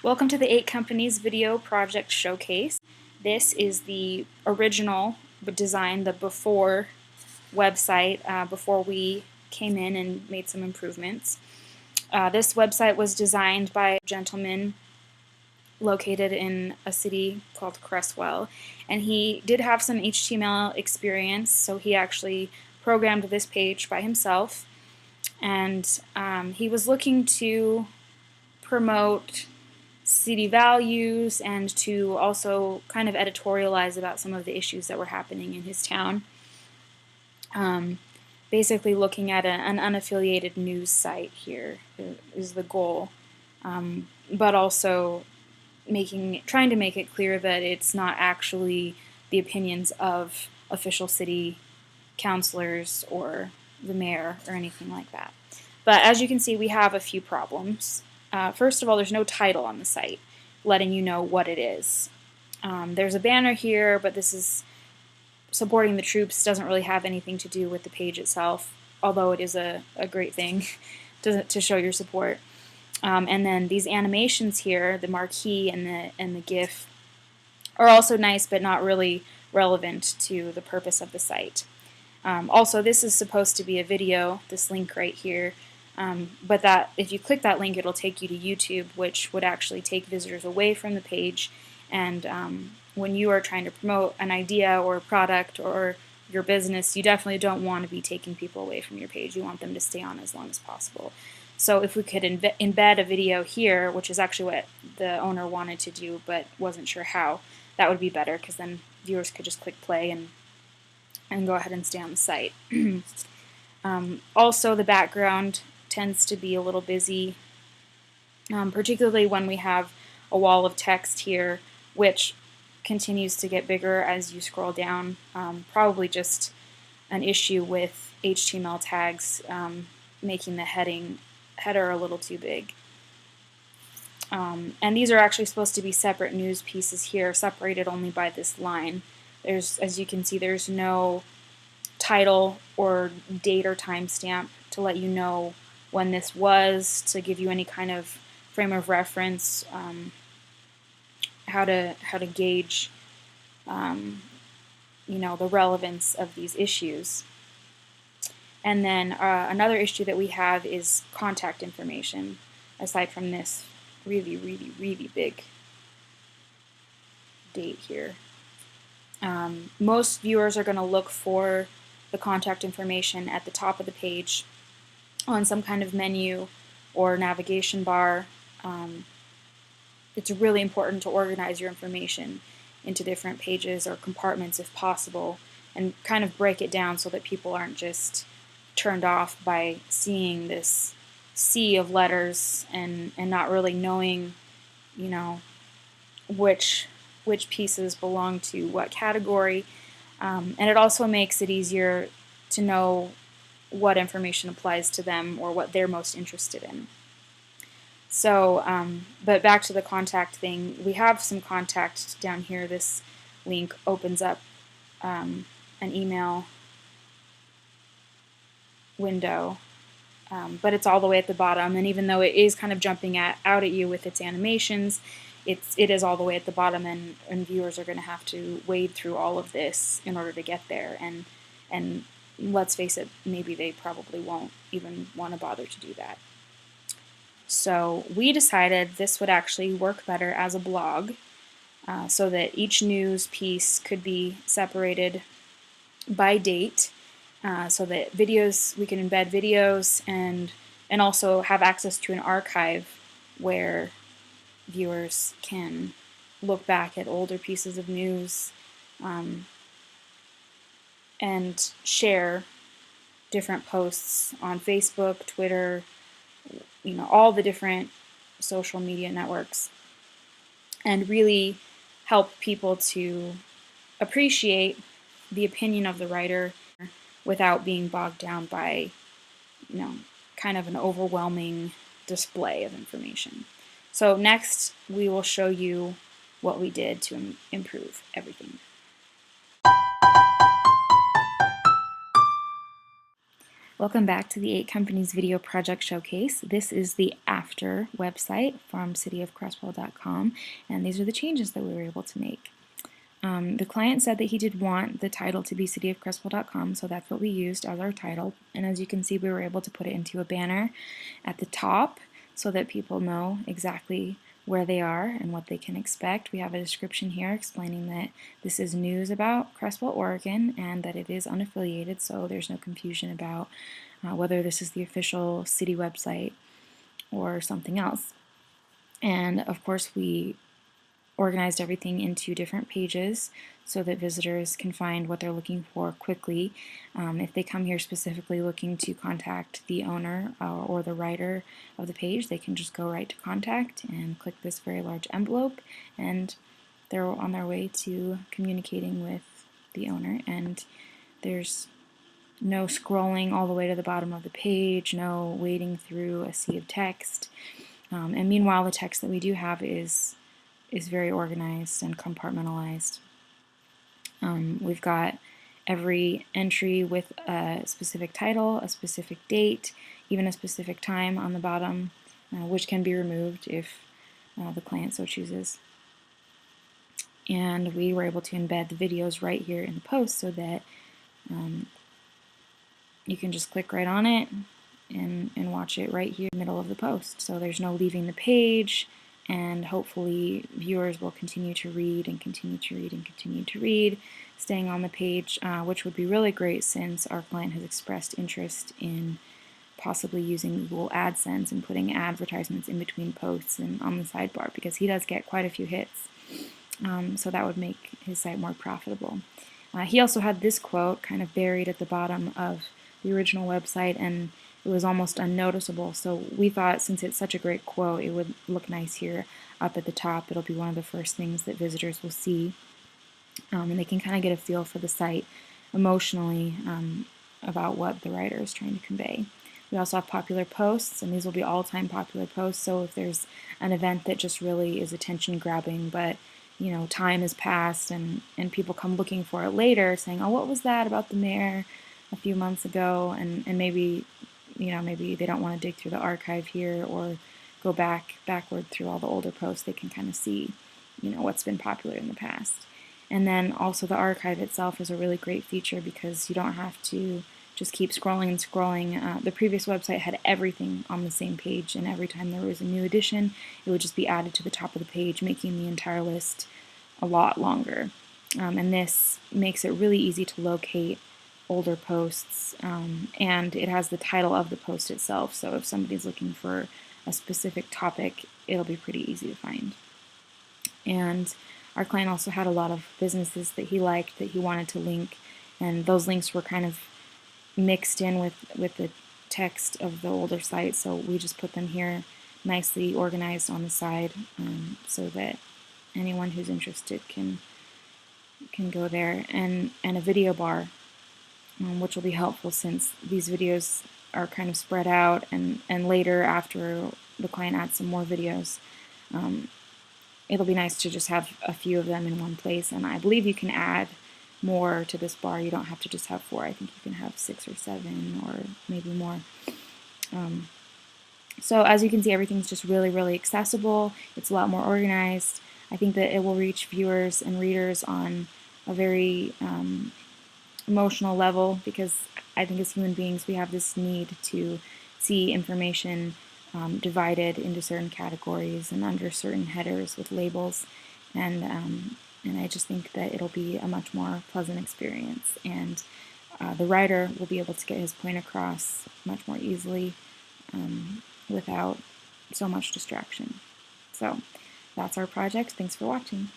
Welcome to the 8 Companies Video Project Showcase. This is the original design, the before website, before we came in and made some improvements. This website was designed by a gentleman located in a city called Cresswell, and he did have some HTML experience, so he actually programmed this page by himself, and he was looking to promote city values and to also kind of editorialize about some of the issues that were happening in his town. Basically looking at an unaffiliated news site here is the goal, but also trying to make it clear that it's not actually the opinions of official city councilors or the mayor or anything like that. But as you can see, we have a few problems. First of all, there's no title on the site letting you know what it is. There's a banner here, but this is supporting the troops, doesn't really have anything to do with the page itself, although it is a great thing to show your support. And then these animations here, the marquee and the GIF, are also nice but not really relevant to the purpose of the site. Also, this is supposed to be a video, this link right here, but if you click that link, it'll take you to YouTube, which would actually take visitors away from the page. And when you are trying to promote an idea or a product or your business, you definitely don't want to be taking people away from your page. You want them to stay on as long as possible. So if we could embed a video here, which is actually what the owner wanted to do but wasn't sure how, that would be better, because then viewers could just click play and go ahead and stay on the site. Also, the background tends to be a little busy, particularly when we have a wall of text here, which continues to get bigger as you scroll down. Probably just an issue with HTML tags making the header a little too big. And these are actually supposed to be separate news pieces here, separated only by this line. As you can see, there's no title or date or timestamp to let you know when this was, to give you any kind of frame of reference, how to gauge the relevance of these issues. And then another issue that we have is contact information, aside from this really, really, really big date here. Most viewers are going to look for the contact information at the top of the page on some kind of menu or navigation bar. It's really important to organize your information into different pages or compartments if possible, and kind of break it down so that people aren't just turned off by seeing this sea of letters and not really knowing, which pieces belong to what category. And it also makes it easier to know what information applies to them or what they're most interested in. So, but back to the contact thing, we have some contact down here. This link opens up an email window, but it's all the way at the bottom, and even though it is kind of jumping out at you with its animations, it is all the way at the bottom, and viewers are going to have to wade through all of this in order to get there, and let's face it, maybe they probably won't even want to bother to do that. So we decided this would actually work better as a blog, so that each news piece could be separated by date, so that we can embed videos and also have access to an archive where viewers can look back at older pieces of news and share different posts on Facebook, Twitter, all the different social media networks, and really help people to appreciate the opinion of the writer without being bogged down by, kind of an overwhelming display of information. So next, we will show you what we did to improve everything. Welcome back to the 8 Companies Video Project Showcase. This is the after website from cityofcreswell.com, and these are the changes that we were able to make. The client said that he did want the title to be cityofcreswell.com, so that's what we used as our title. And as you can see, we were able to put it into a banner at the top so that people know exactly where they are and what they can expect. We have a description here explaining that this is news about Creswell, Oregon, and that it is unaffiliated, so there's no confusion about whether this is the official city website or something else. And of course, we organized everything into different pages so that visitors can find what they're looking for quickly. If they come here specifically looking to contact the owner or the writer of the page, they can just go right to contact and click this very large envelope, and they're on their way to communicating with the owner. And there's no scrolling all the way to the bottom of the page, no wading through a sea of text. And meanwhile, the text that we do have is very organized and compartmentalized. We've got every entry with a specific title, a specific date, even a specific time on the bottom, which can be removed if the client so chooses. And we were able to embed the videos right here in the post so that you can just click right on it and watch it right here in the middle of the post. So there's no leaving the page, and hopefully viewers will continue to read and continue to read and continue to read, staying on the page, which would be really great since our client has expressed interest in possibly using Google AdSense and putting advertisements in between posts and on the sidebar, because he does get quite a few hits. So that would make his site more profitable. He also had this quote kind of buried at the bottom of the original website, and it was almost unnoticeable, so we thought since it's such a great quote, it would look nice here up at the top. It'll be one of the first things that visitors will see, and they can kind of get a feel for the site emotionally about what the writer is trying to convey. We also have popular posts, and these will be all-time popular posts, so if there's an event that just really is attention-grabbing, but time has passed and people come looking for it later, saying, oh, what was that about the mayor a few months ago, and maybe maybe they don't want to dig through the archive here or go backward through all the older posts. They can kind of see, what's been popular in the past. And then also the archive itself is a really great feature because you don't have to just keep scrolling and scrolling. The previous website had everything on the same page, and every time there was a new edition, it would just be added to the top of the page, making the entire list a lot longer. And this makes it really easy to locate older posts, and it has the title of the post itself, so if somebody's looking for a specific topic, it'll be pretty easy to find. And our client also had a lot of businesses that he liked that he wanted to link, and those links were kind of mixed in with the text of the older site, so we just put them here nicely organized on the side, so that anyone who's interested can go there. And a video bar, which will be helpful since these videos are kind of spread out, and later after the client adds some more videos, it'll be nice to just have a few of them in one place. And I believe you can add more to this bar. You don't have to just have 4. I think you can have 6 or 7 or maybe more. So as you can see, everything's just really, really accessible. It's a lot more organized. I think that it will reach viewers and readers on a very emotional level, because I think as human beings we have this need to see information divided into certain categories and under certain headers with labels, and I just think that it'll be a much more pleasant experience, and the writer will be able to get his point across much more easily without so much distraction. So that's our project. Thanks for watching.